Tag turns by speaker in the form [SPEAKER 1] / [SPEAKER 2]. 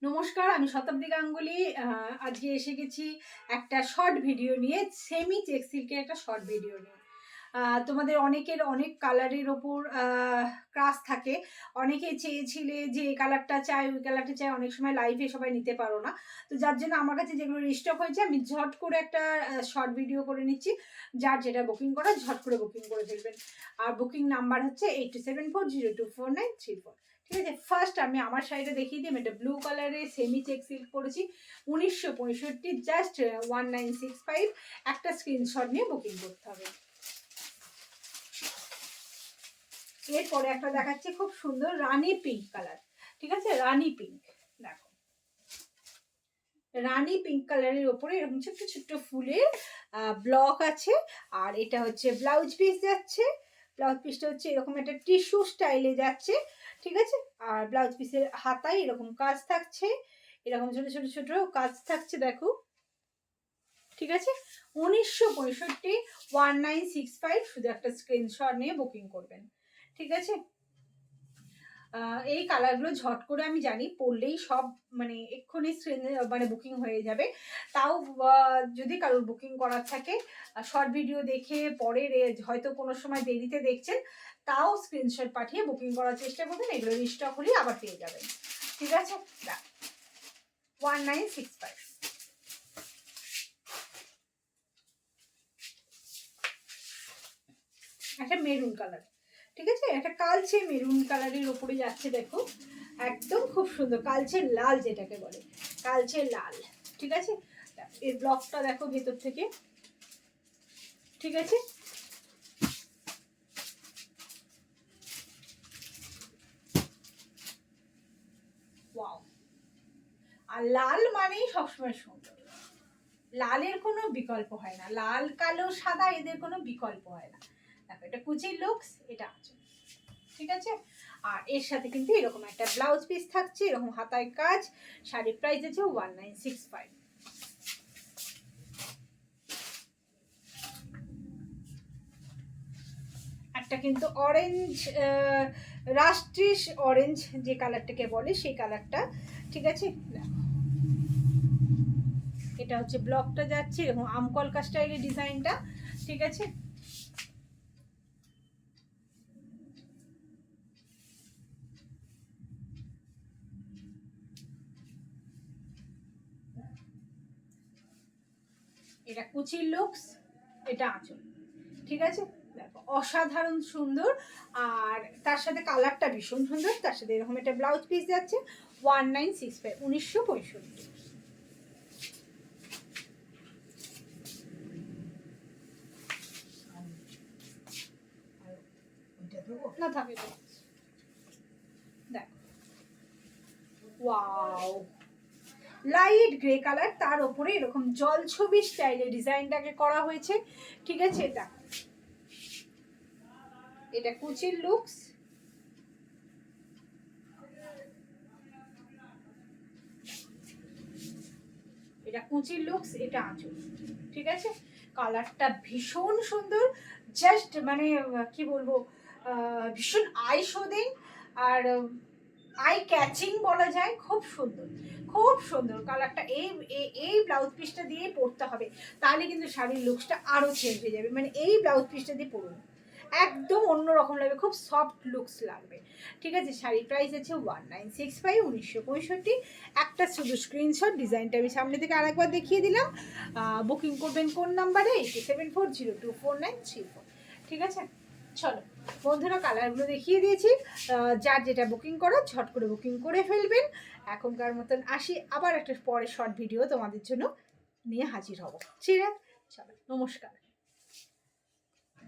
[SPEAKER 1] নমস্কার, আমি শতাব্দী গাঙ্গুলি। আজকে এসে গেছি একটা শর্ট ভিডিও নিয়ে, সেমি চেক সিল্কের একটা শর্ট ভিডিও নিয়ে। তোমাদের অনেকের অনেক কালারের ওপর ক্রাশ থাকে। অনেকে চেয়েছিলে যে এই কালারটা চাই, ওই কালারটা চাই, অনেক সময় লাইভে সবাই নিতে পারো না। তো যার জন্য আমার কাছে যেগুলো রিস্টক হয়েছে আমি ঝট করে একটা শর্ট ভিডিও করে নিচ্ছি। যার যেটা বুকিং করা ঝট করে বুকিং করে ফেলবেন। আর বুকিং নাম্বার হচ্ছে 8274024934। ঠিক আছে, ফার্স্ট আমি আমার শাড়িটা দেখিয়ে দিই। এটা ব্লু কালারে সেমি চেক সিল্ক করেছি, 1965, জাস্ট 1965। একটা স্ক্রিনশট নিয়ে বুকিং করতে হবে। এরপরে একটা দেখাচ্ছি খুব সুন্দর রানী পিঙ্ক কালার। ঠিক আছে, রানী পিঙ্ক। দেখো, রানী পিঙ্ক কালারের ওপরে এরকম ছোট্ট ছোট্ট ফুলের ব্লক আছে। আর এটা হচ্ছে ব্লাউজ পিস যাচ্ছে। ব্লাউজ পিসটা হচ্ছে এরকম একটা টিস্যু স্টাইলে যাচ্ছে। ঠিক আছে, আর ব্লাউজ পিসের হাতায় এরকম কাজ থাকছে, এরকম ছোট ছোট ছোট কাজ থাকছে। দেখো, ঠিক আছে, 1965, 1965। শুধু একটা স্ক্রিনশট নিয়ে বুকিং করবেন। ঠিক আছে, এই কালারগুলো ঝট করে আমি জানি পরলেই সব মানে এক্ষুনি মানে বুকিং হয়ে যাবে। তাও যদি কারোর বুকিং করার থাকে, শর্ট ভিডিও দেখে পরে হয়তো কোনো সময় দেরিতে দেখছেন, তাও স্ক্রিনশট পাঠিয়ে বুকিং করার চেষ্টা করবেন। এগুলো রিস্টক হলে আবার পেয়ে যাবেন। ঠিক আছে, 1965। একটা মেরুন কালার। ঠিক আছে, একটা কালচে মেরুন কালারের উপরে যাচ্ছে। দেখো, একদম খুব সুন্দর কালচে লাল, যেটাকে বলে কালচে লাল। ঠিক আছে, এর ব্লকটা দেখো ভেতর থেকে। ঠিক আছে, ওয়াও। আর লাল মানেই সবসময় সুন্দর, লালের কোনো বিকল্প হয় না। লাল কালো সাদা এদের কোনো বিকল্প হয় না। দেখো, এটা কুচির লুকস, এটা আছে। ঠিক আছে, আর এর সাথে কিন্তু এরকম একটা ব্লাউজ পিস থাকছে, এরকম হাতায় কাজ। শাড়ির প্রাইস আছে 1965। একটা কিন্তু অরেঞ্জ, রাস্ট্রিশ অরেঞ্জ যে কালারটাকে বলে সেই কালারটা। ঠিক আছে, এটা হচ্ছে ব্লকটা যাচ্ছে এরকম আমকলকা স্টাইলের ডিজাইনটা। ঠিক আছে, এটা কুচির লুকস, এটা আঁচল। ঠিক আছে, দেখো অসাধারণ সুন্দর। আর তার সাথে কালারটা ভীষণ সুন্দর। তার সাথে এরকম একটা ব্লাউজ পিস যাচ্ছে 1965, 1965। না থাকে, দেখো, ওয়াও, লাইট গ্রে কালার, তার উপরে এরকম জলছবি স্টাইলে ডিজাইনটাকে করা হয়েছে। ঠিক আছে, এটা কুচির লুকস। এটা কুচির লুকস, এটা আঁচল। ঠিক আছে, কালারটা ভীষণ সুন্দর, জাস্ট মানে কি বলবো, ভীষণ আই শোধিং আর আই ক্যাচিং বলা যায়। খুব সুন্দর, খুব সুন্দর কালারটা। এই ব্লাউজ পিসটা দিয়ে পরতে হবে, তাহলে কিন্তু শাড়ির লুকসটা আরও চেঞ্জ হয়ে যাবে। মানে এই ব্লাউজ পিসটা দিয়ে পরুন, একদম অন্যরকম লাগবে, খুব সফট লুকস লাগবে। ঠিক আছে, শাড়ির প্রাইস আছে 1965, 1965। একটা শুধু স্ক্রিনশট, ডিজাইনটা আমি সামনে থেকে আরেকবার দেখিয়ে দিলাম। বুকিং করবেন কোন নাম্বারে? 8740244934। ঠিক আছে, চলো বন্ধুরা, কালারগুলো দেখিয়ে দিয়েছি। যার যেটা বুকিং করো ঝট করে বুকিং করে ফেলবেন। এখনকার মতন আসি, আবার একটা পরের শর্ট ভিডিও তোমাদের জন্য নিয়ে হাজির হব। ঠিক আছে, চলো, নমস্কার।